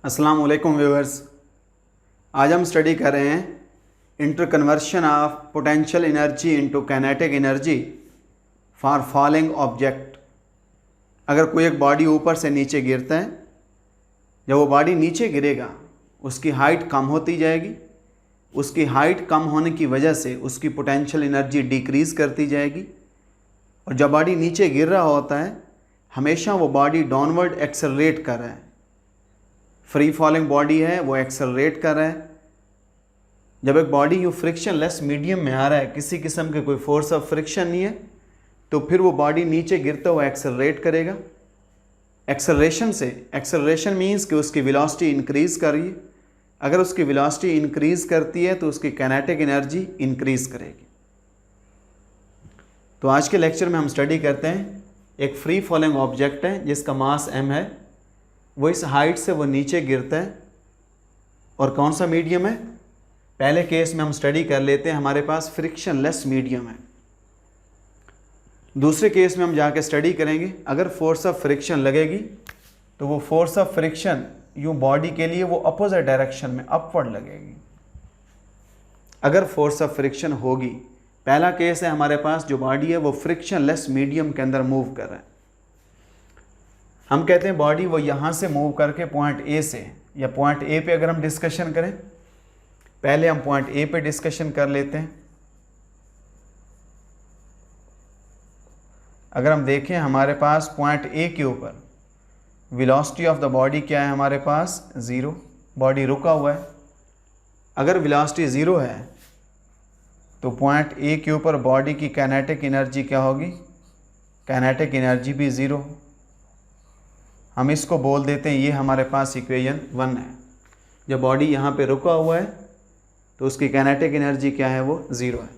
अस्सलाम वालेकुम व्यूअर्स। आज हम स्टडी कर रहे हैं interconversion of potential energy into kinetic energy for falling object. अगर कोई एक बॉडी ऊपर से नीचे गिरता है, जब वो बॉडी नीचे गिरेगा उसकी हाइट कम होती जाएगी। उसकी हाइट कम होने की वजह से उसकी पोटेंशियल एनर्जी डिक्रीज़ करती जाएगी। और जब बॉडी नीचे गिर रहा होता है हमेशा वो बॉडी डाउनवर्ड एक्सेलरेट कर रहा है। फ्री फॉलिंग बॉडी है वो एक्सेलरेट कर रहा है। जब एक बॉडी यूँ फ्रिक्शन लेस मीडियम में आ रहा है, किसी किस्म के कोई फोर्स ऑफ फ्रिक्शन नहीं है, तो फिर वो बॉडी नीचे गिरता हुआ एक्सेलरेट करेगा। एक्सेलरेशन मीन्स कि उसकी वेलोसिटी इंक्रीज़ कर रही है। अगर उसकी वेलोसिटी इंक्रीज़ करती है तो उसकी काइनेटिक एनर्जी इंक्रीज़ करेगी। तो आज के लेक्चर में हम स्टडी करते हैं, एक फ्री फॉलिंग ऑब्जेक्ट है जिसका मास m है, वो इस हाइट से वो नीचे गिरता है। और कौन सा मीडियम है? पहले केस में हम स्टडी कर लेते हैं, हमारे पास फ्रिक्शन लेस मीडियम है। दूसरे केस में हम जाके स्टडी करेंगे, अगर फोर्स ऑफ फ्रिक्शन लगेगी तो वो फोर्स ऑफ फ्रिक्शन यूँ बॉडी के लिए वो अपोजिट डायरेक्शन में अपवर्ड लगेगी। अगर फोर्स ऑफ फ्रिक्शन होगी, पहला केस है हमारे पास जो बॉडी है वो फ्रिक्शन लेस मीडियम के अंदर मूव कर रहा है। हम कहते हैं बॉडी वो यहाँ से मूव करके पॉइंट ए से या पॉइंट ए पे अगर हम डिस्कशन करें, पहले हम पॉइंट ए पे डिस्कशन कर लेते हैं। अगर हम देखें हमारे पास पॉइंट ए के ऊपर वेलोसिटी ऑफ द बॉडी क्या है, हमारे पास 0, बॉडी रुका हुआ है। अगर वेलोसिटी 0 है तो पॉइंट ए के ऊपर बॉडी की काइनेटिक एनर्जी क्या होगी? काइनेटिक एनर्जी भी 0। हम इसको बोल देते हैं, ये हमारे पास इक्वेशन 1 है। जब बॉडी यहाँ पे रुका हुआ है तो उसकी काइनेटिक एनर्जी क्या है? वो 0 है।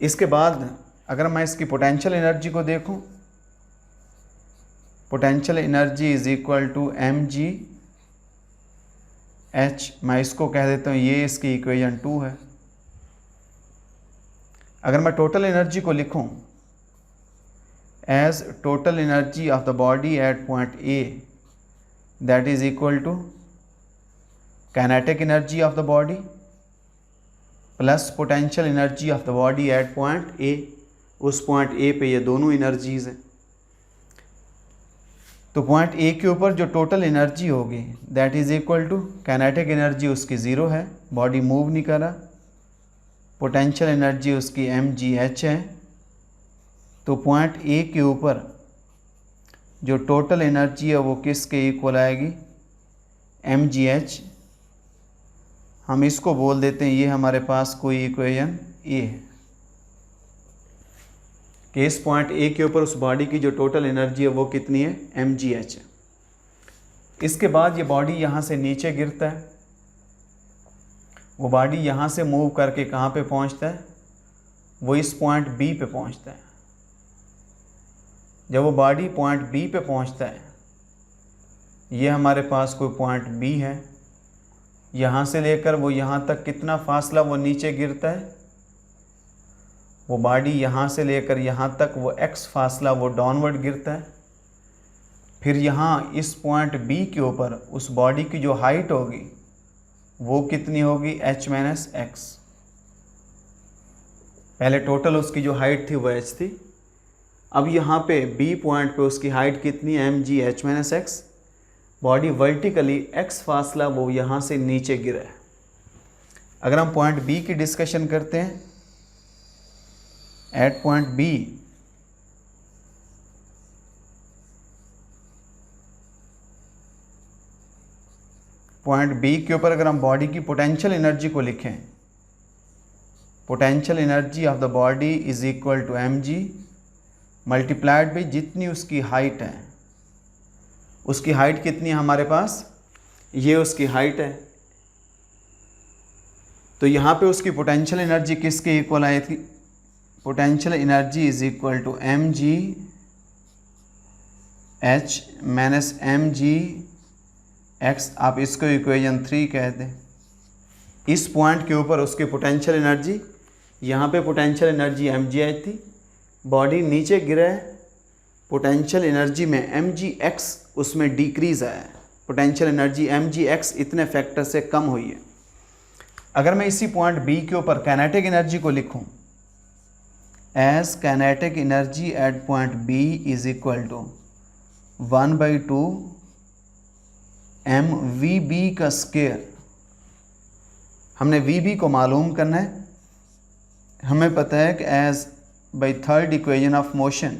इसके बाद अगर मैं इसकी पोटेंशियल एनर्जी को देखूं, potential energy is equal to mg h, मैं इसको कह देता हूँ ये इसकी इक्वेशन 2 है। अगर मैं टोटल एनर्जी को लिखूं as total energy of the body at point A, that is equal to kinetic energy of the body plus potential energy of the body at point A। उस पॉइंट A पे ये दोनों energies हैं। तो point A के ऊपर जो total energy होगी that is equal to kinetic energy उसकी 0 है, बॉडी मूव नहीं कर रहा। पोटेंशियल एनर्जी उसकी mgh है। तो पॉइंट ए के ऊपर जो टोटल एनर्जी है वो किसके इक्वल आएगी? mgh। हम इसको बोल देते हैं, ये हमारे पास कोई इक्वेशन ए है कि इस पॉइंट ए के ऊपर उस बॉडी की जो टोटल एनर्जी है वो कितनी है? mgh है। इसके बाद ये बॉडी यहाँ से नीचे गिरता है, वो बॉडी यहाँ से मूव करके कहाँ पे पहुँचता है? वो इस पॉइंट बी पे पहुँचता है। जब वो बॉडी पॉइंट बी पे पहुंचता है, ये हमारे पास कोई पॉइंट बी है, यहाँ से लेकर वो यहाँ तक कितना फासला वो नीचे गिरता है? वो बॉडी यहाँ से लेकर यहाँ तक वो x फासला वो डाउनवर्ड गिरता है। फिर यहाँ इस पॉइंट बी के ऊपर उस बॉडी की जो हाइट होगी वो कितनी होगी? h minus x। पहले टोटल उसकी जो हाइट थी वो h थी, अब यहाँ पे बी पॉइंट पे उसकी हाइट कितनी है? mgh minus x। Body vertically x फासला वो यहाँ से नीचे गिरा है। अगर हम पॉइंट बी की डिस्कशन करते हैं, एट पॉइंट बी के ऊपर अगर हम बॉडी की पोटेंशियल एनर्जी को लिखें, potential energy of the body is equal to mg multiplied by जितनी उसकी हाइट है। उसकी हाइट कितनी है हमारे पास? ये उसकी हाइट है। तो यहाँ पे उसकी पोटेंशियल एनर्जी किसके इक्वल आई थी? Potential energy is equal to mg h minus mg x। आप इसको इक्वेशन 3 कह दें। इस पॉइंट के ऊपर उसकी पोटेंशियल एनर्जी, यहाँ पे पोटेंशियल एनर्जी mgh थी, बॉडी नीचे गिरा है, पोटेंशियल एनर्जी में mgx उसमें डिक्रीज़ आया है। पोटेंशियल एनर्जी mgx इतने फैक्टर से कम हुई है। अगर मैं इसी पॉइंट बी के ऊपर काइनेटिक एनर्जी को लिखूं as kinetic energy at point B is equal to 1/2 mvb का स्क्वायर। हमने vb को मालूम करना है। हमें पता है कि as by third equation of motion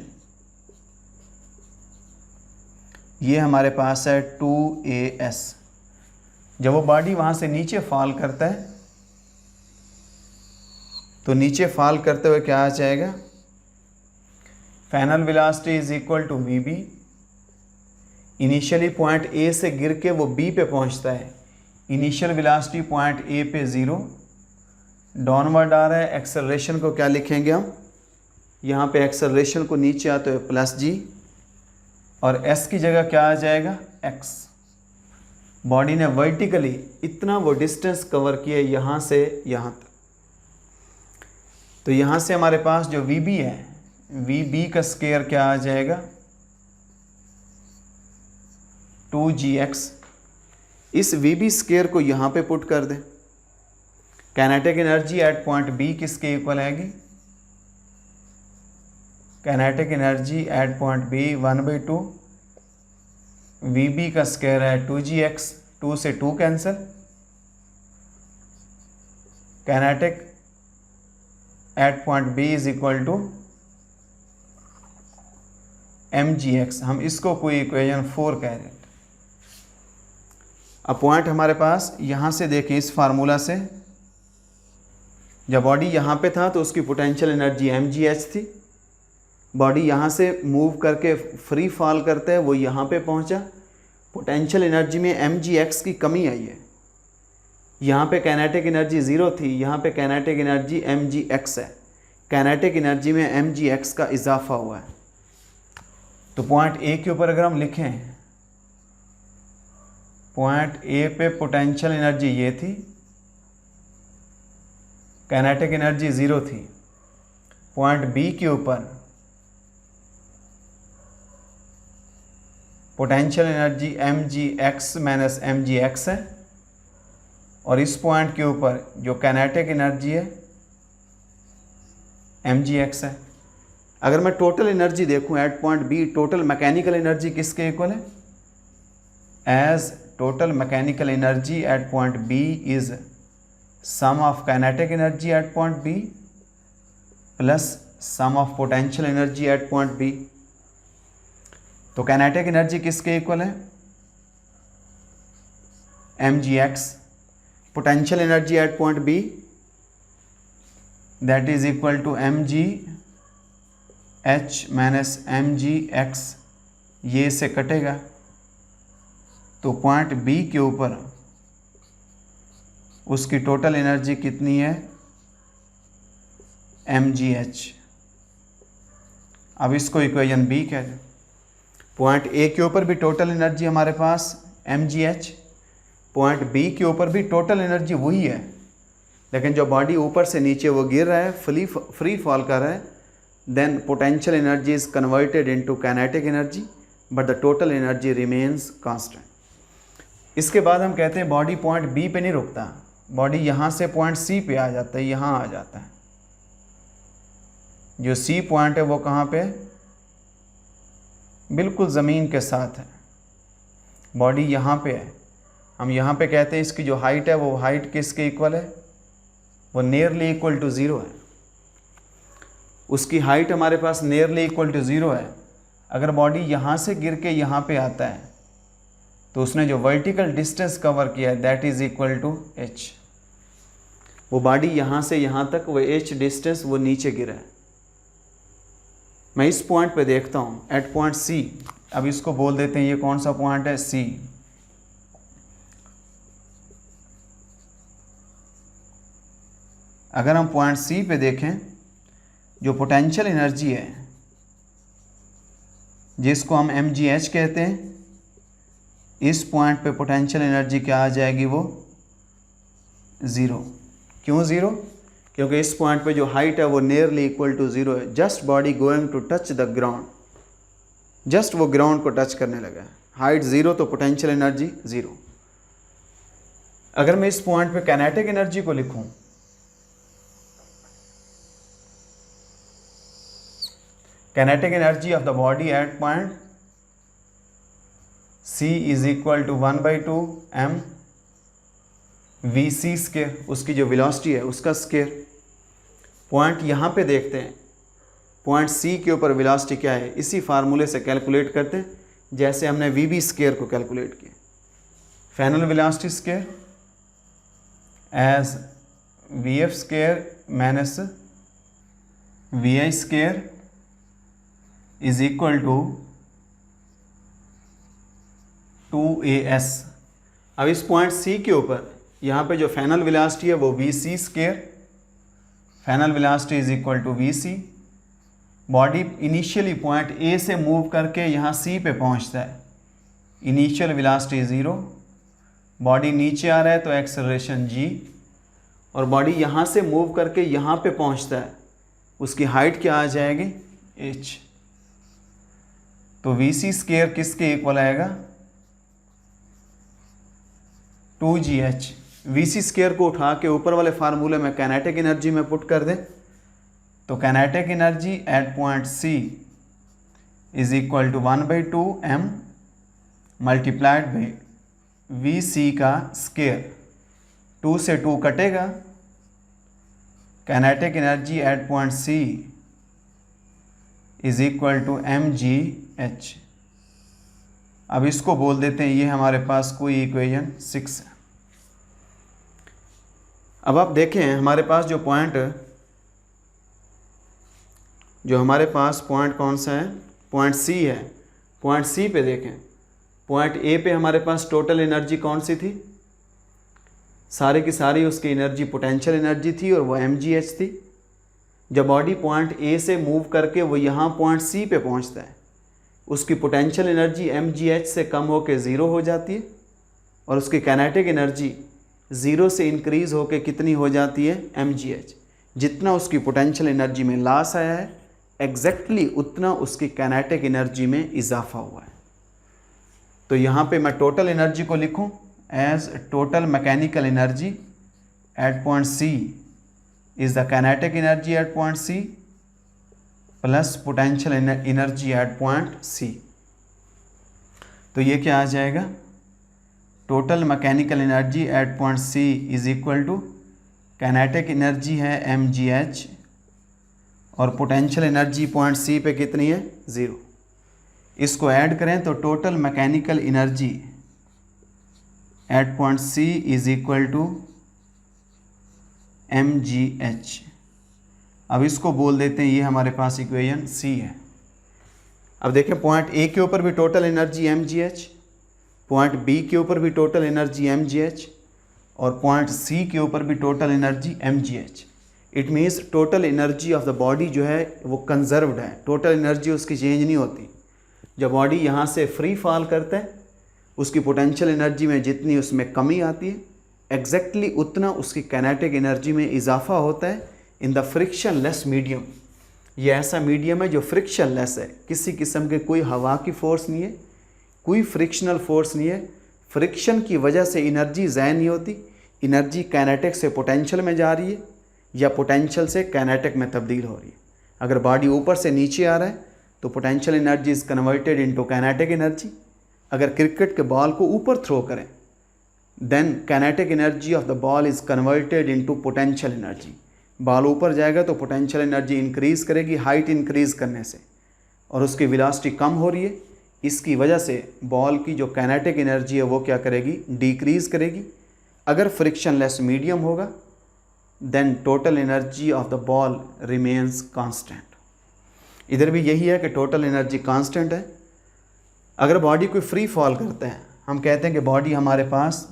ये हमारे पास है 2as। जब वो बॉडी वहाँ से नीचे फॉल करता है तो नीचे फॉल करते हुए क्या आ जाएगा, final velocity is equal to V B. Initially point A से गिर के वो बी पे पहुंचता है, इनिशियल वेलोसिटी पॉइंट ए पे 0, डाउनवर्ड आ रहा है। एक्सेलरेशन को क्या लिखेंगे हम, यहाँ पे एक्सेलरेशन को नीचे आते हुए प्लस जी और एस की जगह क्या आ जाएगा एक्स। बॉडी ने वर्टिकली इतना वो डिस्टेंस कवर किया यहाँ से यहाँ तक, तो यहाँ से हमारे पास जो वीबी है, वीबी का स्क्वायर क्या आ जाएगा 2gx। इस वीबी स्क्वायर को यहाँ पे पुट कर दें। Kinetic energy at point B किसके इक्वल आएगी, kinetic energy at point B 1/2 V B का स्क्वायर है 2gx, 2 से 2 cancel. Kinetic at point B is equal to mgx। हम इसको कोई इक्वेशन 4 कह रहे हैं। अब पॉइंट हमारे पास यहाँ से देखें, इस फार्मूला से जब बॉडी यहाँ पे था तो उसकी पोटेंशियल एनर्जी mgh थी। बॉडी यहाँ से मूव करके फ्री फॉल करता है, वो यहाँ पे पहुँचा, पोटेंशियल एनर्जी में mgx की कमी आई है। यहाँ पे काइनेटिक एनर्जी 0 थी, यहाँ पे काइनेटिक एनर्जी mgx है। काइनेटिक एनर्जी में mgx का इजाफा हुआ है। तो पॉइंट ए के ऊपर अगर हम लिखें, पॉइंट ए पे पोटेंशियल एनर्जी ये थी, काइनेटिक एनर्जी 0 थी। पॉइंट बी के ऊपर potential energy mgx minus mgx है और इस पॉइंट के ऊपर जो काइनेटिक एनर्जी है mgx है। अगर मैं टोटल एनर्जी देखूं at point B, total mechanical energy किसके इक्वल है, as total mechanical energy at point B is sum of kinetic energy at point B plus sum of potential energy at point B. तो kinetic energy किसके equal है, mgx। Potential energy at point B that is equal to mgh minus mgx। ये से कटेगा तो point B के ऊपर उसकी टोटल एनर्जी कितनी है mgh। अब इसको इक्वेशन बी कह दें। पॉइंट ए के ऊपर भी टोटल एनर्जी हमारे पास mgh, पॉइंट बी के ऊपर भी टोटल एनर्जी वही है, लेकिन जो बॉडी ऊपर से नीचे वो गिर रहा है, फ्री फॉल कर रहा है, then potential energy is converted into kinetic energy but the total energy remains constant. इसके बाद हम कहते हैं बॉडी पॉइंट बी पे नहीं रुकता, बॉडी यहाँ से पॉइंट सी पे आ जाता है, यहाँ आ जाता है। जो सी पॉइंट है वो कहाँ पे, बिल्कुल ज़मीन के साथ है। बॉडी यहाँ पे है, हम यहाँ पे कहते हैं इसकी जो हाइट है वो हाइट किसके इक्वल है, वो नियरली इक्वल टू 0 है। उसकी हाइट हमारे पास नियरली इक्वल टू 0 है। अगर बॉडी यहाँ से गिर के यहाँ पे आता है तो उसने जो वर्टिकल डिस्टेंस कवर किया है that is equal to h। वो बॉडी यहाँ से यहाँ तक वो h डिस्टेंस वो नीचे गिरा है। मैं इस पॉइंट पे देखता हूँ एट पॉइंट C। अब इसको बोल देते हैं ये कौन सा पॉइंट है, C। अगर हम पॉइंट C पे देखें, जो पोटेंशियल एनर्जी है जिसको हम mgh कहते हैं, इस पॉइंट पे पोटेंशियल एनर्जी क्या आ जाएगी, वो 0। क्यों 0? क्योंकि इस पॉइंट पे जो हाइट है वो नियरली इक्वल टू 0 है। Just body going to touch the ground, just वो ग्राउंड को टच करने लगा है। हाइट 0 तो पोटेंशियल एनर्जी 0। अगर मैं इस पॉइंट पे काइनेटिक एनर्जी को लिखूं, kinetic energy of the body at point C is equal to 1/2 m vc square, उसकी जो वेलोसिटी है उसका स्क्वायर। पॉइंट यहाँ पे देखते हैं, पॉइंट C के ऊपर वेलोसिटी क्या है, इसी फार्मूले से कैलकुलेट करते हैं जैसे हमने VB स्क्वायर को कैलकुलेट किया। Final velocity square as VF square minus VI square is equal to 2AS। अब इस पॉइंट C के ऊपर यहाँ पे जो फाइनल वेलोसिटी है वो VC square, final velocity is equal to VC। Body initially point A से मूव करके यहाँ C पे पहुँचता है, इनिशियल वेलोसिटी 0, बॉडी नीचे आ रहा है तो एक्सेलरेशन G, और बॉडी यहाँ से मूव करके यहाँ पे पहुँचता है, उसकी हाइट क्या आ जाएगी h। तो VC स्क्वायर किसके इक्वल आएगा 2GH। VC स्क्वायर को उठा के ऊपर वाले फार्मूले में काइनेटिक एनर्जी में पुट कर दें तो kinetic energy at point C is equal to 1/2 m multiplied by VC का स्क्वायर। 2 से 2 कटेगा, kinetic energy at point C is equal to mgh। अब इसको बोल देते हैं, ये हमारे पास कोई इक्वेशन 6 है। अब आप देखें हमारे पास जो पॉइंट कौन सा है, पॉइंट C है। पॉइंट C पे देखें, पॉइंट A पे हमारे पास टोटल एनर्जी कौन सी थी, सारी की सारी उसकी एनर्जी पोटेंशियल एनर्जी थी और वो mgh थी। जब बॉडी पॉइंट A से मूव करके वो यहाँ पॉइंट C पे पहुँचता है, उसकी पोटेंशियल एनर्जी mgh से कम होकर 0 हो जाती है और उसकी काइनेटिक एनर्जी 0 से इंक्रीज़ होकर कितनी हो जाती है mgh। जितना उसकी पोटेंशियल एनर्जी में लॉस आया है एग्जैक्टली उतना उसकी काइनेटिक एनर्जी में इजाफा हुआ है। तो यहाँ पे मैं टोटल एनर्जी को लिखूँ as total mechanical energy at point C is the kinetic energy at point C plus potential energy at point C। तो ये क्या आ जाएगा, total mechanical energy at point C is equal to kinetic energy है mgh और potential energy point C पे कितनी है 0। इसको ऐड करें तो total mechanical energy at point C is equal to mgh। अब इसको बोल देते हैं, ये हमारे पास इक्वेशन C है। अब देखें पॉइंट A के ऊपर भी total energy mgh, point B के ऊपर भी टोटल एनर्जी mgh और पॉइंट C के ऊपर भी total energy mgh। It means total energy of the body जो है वो कंजर्व्ड है, टोटल एनर्जी उसकी चेंज नहीं होती। जब बॉडी यहाँ से फ्री फॉल करता है उसकी पोटेंशियल एनर्जी में जितनी उसमें कमी आती है एग्जैक्टली उतना उसकी काइनेटिक एनर्जी में इजाफा होता है in the friction less medium. ये ऐसा मीडियम है जो फ्रिक्शन लेस है, किसी किस्म के कोई हवा की फोर्स नहीं है, कोई फ्रिक्शनल फोर्स नहीं है। फ्रिक्शन की वजह से एनर्जी ज़ाया नहीं होती, एनर्जी काइनेटिक से पोटेंशियल में जा रही है या पोटेंशियल से काइनेटिक में तब्दील हो रही है। अगर बॉडी ऊपर से नीचे आ रहा है तो potential energy is converted into kinetic energy. अगर क्रिकेट के बॉल को ऊपर थ्रो करें then kinetic energy of the ball is converted into potential energy. Ball ऊपर जाएगा तो पोटेंशियल एनर्जी इंक्रीज़ करेगी हाइट इंक्रीज़ करने से, और उसकी वेलोसिटी कम हो रही है, इसकी वजह से बॉल की जो काइनेटिक एनर्जी है वो क्या करेगी, डिक्रीज़ करेगी। अगर फ्रिक्शन लेस मीडियम होगा then total energy of the ball remains constant. इधर भी यही है कि टोटल एनर्जी कांस्टेंट है। अगर बॉडी कोई फ्री फॉल करता है, हम कहते हैं कि बॉडी हमारे पास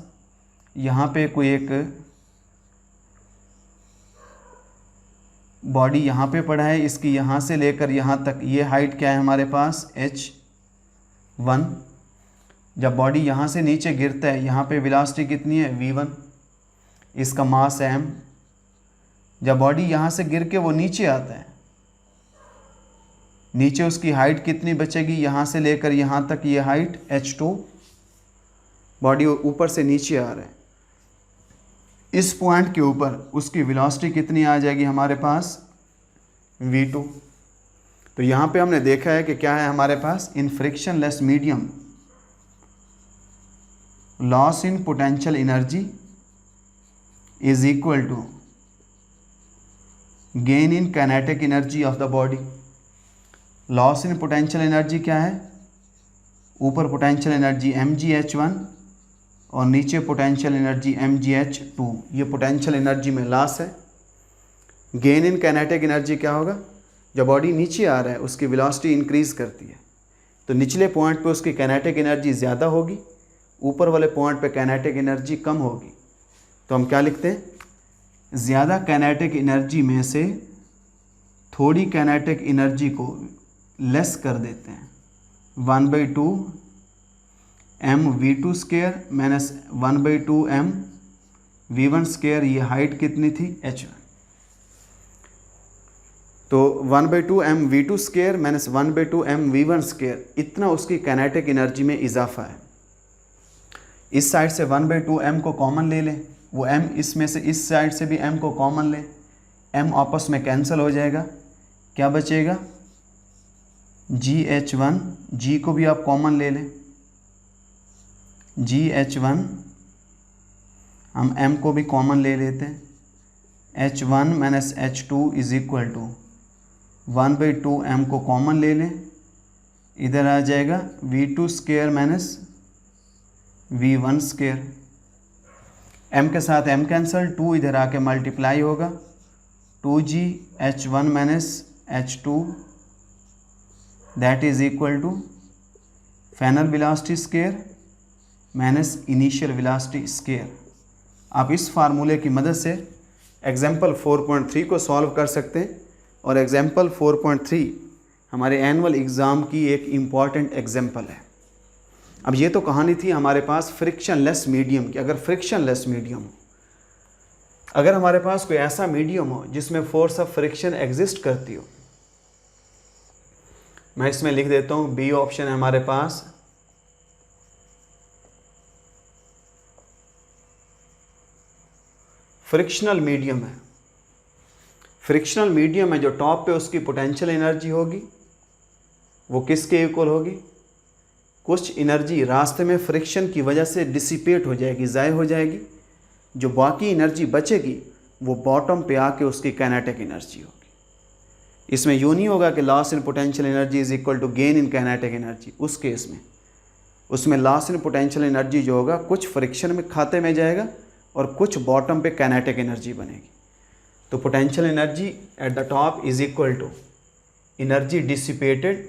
यहाँ पे कोई एक बॉडी यहाँ पे पड़ा है, इसकी यहाँ से लेकर यहाँ तक ये हाइट क्या है हमारे पास h1। जब बॉडी यहाँ से नीचे गिरता है यहाँ पे वेलोसिटी कितनी है v1, इसका मास है m। जब बॉडी यहाँ से गिर के वो नीचे आता है नीचे उसकी हाइट कितनी बचेगी, यहाँ से लेकर यहाँ तक ये हाइट h2, बॉडी ऊपर से नीचे आ रहा है, इस पॉइंट के ऊपर उसकी वेलोसिटी कितनी आ जाएगी हमारे पास v2। तो यहाँ पे हमने देखा है कि क्या है हमारे पास, in frictionless medium loss in potential energy is equal to gain in kinetic energy of the body. Loss in potential energy क्या है, ऊपर पोटेंशियल एनर्जी mgh1 और नीचे पोटेंशियल एनर्जी mgh2, ये पोटेंशियल एनर्जी में लॉस है। गेन इन काइनेटिक एनर्जी क्या होगा, जब बॉडी नीचे आ रहा है उसकी वेलोसिटी इंक्रीज़ करती है, तो निचले पॉइंट पे उसकी काइनेटिक एनर्जी ज़्यादा होगी, ऊपर वाले पॉइंट पे काइनेटिक एनर्जी कम होगी। तो हम क्या लिखते हैं, ज़्यादा काइनेटिक एनर्जी में से थोड़ी काइनेटिक एनर्जी को लेस कर देते हैं, 1/2 mv2 square minus 1/2 mv1 square. ये हाइट कितनी थी h1, तो 1/2 mv2 square minus 1/2 mv1 square, इतना उसकी काइनेटिक एनर्जी में इजाफा है। इस साइड से 1/2 m को कॉमन ले लें, वो m इसमें से इस साइड से भी m को कॉमन लें, m आपस में कैंसिल हो जाएगा, क्या बचेगा gh1, g को भी आप कॉमन ले लें, gh1, हम m को भी कॉमन ले लेते हैं, h1 minus h2 is equal to 1/2 m को कॉमन ले लें, इधर आ जाएगा v2 square minus v1 square, m के साथ m कैंसल, 2 इधर आके मल्टीप्लाई होगा, 2g h1 minus h2 that is equal to final velocity square minus initial velocity square. आप इस फार्मूले की मदद से एग्जाम्पल 4.3 को सॉल्व कर सकते हैं, और एग्जाम्पल 4.3 हमारे एनुअल एग्ज़ाम की एक इम्पॉर्टेंट एग्जाम्पल है। अब ये तो कहानी थी हमारे पास फ्रिक्शनलेस मीडियम की। अगर फ्रिक्शनलेस मीडियम हो, अगर हमारे पास कोई ऐसा मीडियम हो जिसमें फोर्स ऑफ फ्रिक्शन एग्जिस्ट करती हो, मैं इसमें लिख देता हूँ बी ऑप्शन है हमारे पास, फ्रिक्शनल मीडियम है। फ्रिक्शनल मीडियम है जो टॉप पे उसकी पोटेंशियल एनर्जी होगी वो किसके इक्वल होगी, कुछ एनर्जी रास्ते में फ्रिक्शन की वजह से डिसिपेट हो जाएगी, ज़ाय हो जाएगी, जो बाकी एनर्जी बचेगी वो बॉटम पे आके उसकी काइनेटिक एनर्जी होगी। इसमें यूँ नहीं होगा कि loss in potential energy is equal to gain in kinetic energy. उस केस में उसमें लॉस इन पोटेंशियल एनर्जी जो होगा कुछ फ्रिक्शन में खाते में जाएगा और कुछ बॉटम पे काइनेटिक एनर्जी बनेगी। तो potential energy at the top is equal to energy dissipated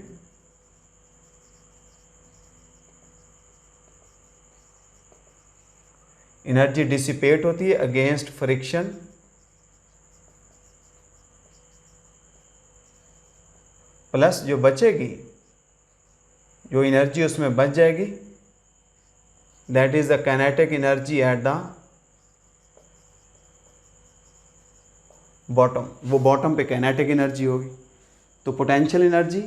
energy dissipate होती है अगेंस्ट फ्रिक्शन प्लस जो बचेगी, जो एनर्जी उसमें बच जाएगी that is the kinetic energy at the bottom. वो बॉटम पे काइनेटिक एनर्जी होगी। तो potential energy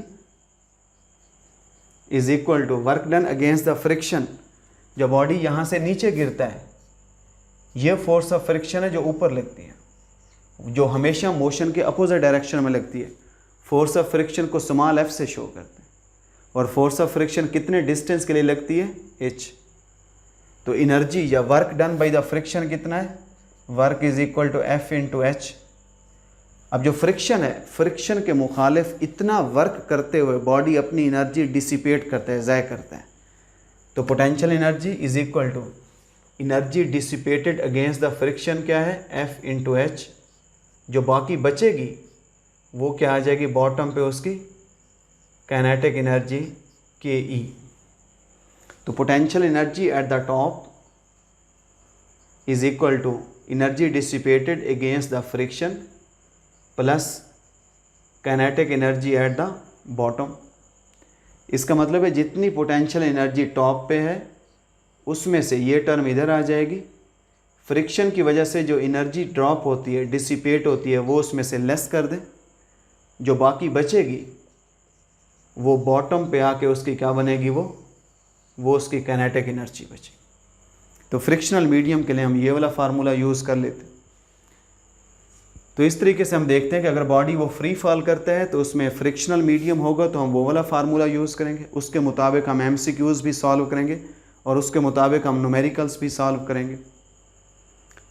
is equal to work done against the friction. जब बॉडी यहाँ से नीचे गिरता है, ये फोर्स ऑफ फ्रिक्शन है जो ऊपर लगती है, जो हमेशा मोशन के अपोजिट डायरेक्शन में लगती है। फोर्स ऑफ फ्रिक्शन को स्मॉल एफ से शो करते हैं, और फोर्स ऑफ फ्रिक्शन कितने डिस्टेंस के लिए लगती है, h। तो एनर्जी या work done by the friction कितना है, work is equal to F into H. अब जो फ्रिक्शन है, फ्रिक्शन के मुखालिफ इतना वर्क करते हुए बॉडी अपनी एनर्जी डिसिपेट करता है, ज़ाय करता है। तो potential energy is equal to energy dissipated against the friction क्या है, एफ इंटू एच। जो बाकी बचेगी वो क्या आ जाएगी, बॉटम पे उसकी काइनेटिक एनर्जी के ई। तो potential energy at the top is equal to energy dissipated against the friction plus kinetic energy at the bottom. इसका मतलब है जितनी पोटेंशियल एनर्जी टॉप पे है उसमें से ये टर्म इधर आ जाएगी। फ्रिक्शन की वजह से जो एनर्जी ड्रॉप होती है, डिसिपेट होती है, वो उसमें से लेस कर दें। जो बाकी बचेगी वो बॉटम पे आके उसकी क्या बनेगी, वो उसकी काइनेटिक एनर्जी बचेगी। तो फ्रिक्शनल मीडियम के लिए हम ये वाला फार्मूला यूज़ कर लेते हैं। तो इस तरीके से हम देखते हैं कि अगर बॉडी वो फ्री फॉल करता है तो उसमें फ्रिक्शनल मीडियम होगा, तो हम वो वाला फार्मूला यूज़ करेंगे, उसके मुताबिक हम MCQs भी सॉल्व करेंगे और उसके मुताबिक हम न्यूमेरिकल्स भी सॉल्व करेंगे।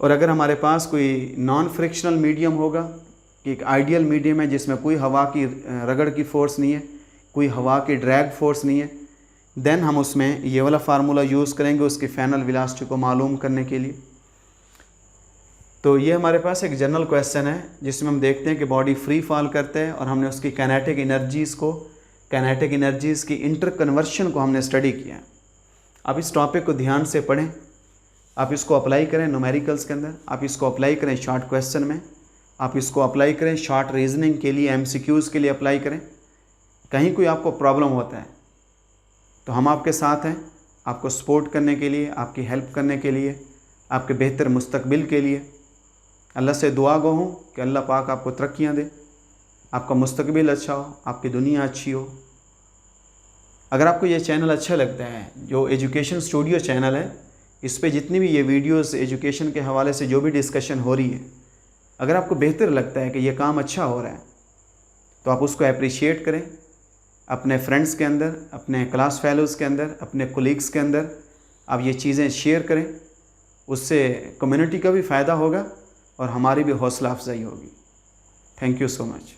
और अगर हमारे पास कोई नॉन फ्रिक्शनल मीडियम होगा, कि एक आइडियल मीडियम है जिसमें कोई हवा की रगड़ की फ़ोर्स नहीं है, कोई हवा की ड्रैग फोर्स नहीं है, देन हम उसमें ये वाला फार्मूला यूज़ करेंगे उसकी फाइनल वेलोसिटी को मालूम करने के लिए। तो ये हमारे पास एक जनरल क्वेश्चन है जिसमें हम देखते हैं कि बॉडी फ्री फॉल करते हैं और हमने उसकी काइनेटिक एनर्जीज़ की इंटर कन्वर्शन को हमने स्टडी किया है। आप इस टॉपिक को ध्यान से पढ़ें, आप इसको अप्लाई करें न्यूमेरिकल्स के अंदर, आप इसको अप्लाई करें शॉर्ट क्वेश्चन में, आप इसको अप्लाई करें शॉर्ट रीजनिंग के लिए, MCQs के लिए अप्लाई करें। कहीं कोई आपको प्रॉब्लम होता है तो हम आपके साथ हैं, आपको सपोर्ट करने के लिए, आपकी हेल्प करने के लिए, आपके बेहतर मुस्तकबिल के लिए। अल्लाह से दुआ गो हूँ कि अल्लाह पाक आपको तरक्कियाँ दे, आपका मुस्तकबिल अच्छा हो, आपकी दुनिया अच्छी हो। अगर आपको ये चैनल अच्छा लगता है, जो एजुकेशन स्टूडियो चैनल है, इस पे जितनी भी ये वीडियोस एजुकेशन के हवाले से जो भी डिस्कशन हो रही है, अगर आपको बेहतर लगता है कि ये काम अच्छा हो रहा है तो आप उसको अप्रिशिएट करें, अपने फ्रेंड्स के अंदर, अपने क्लास फेलोज़ के अंदर, अपने कोलीग्स के अंदर आप ये चीज़ें शेयर करें। उससे कम्युनिटी का भी फ़ायदा होगा और हमारी भी हौसला अफजाई होगी। Thank you so much.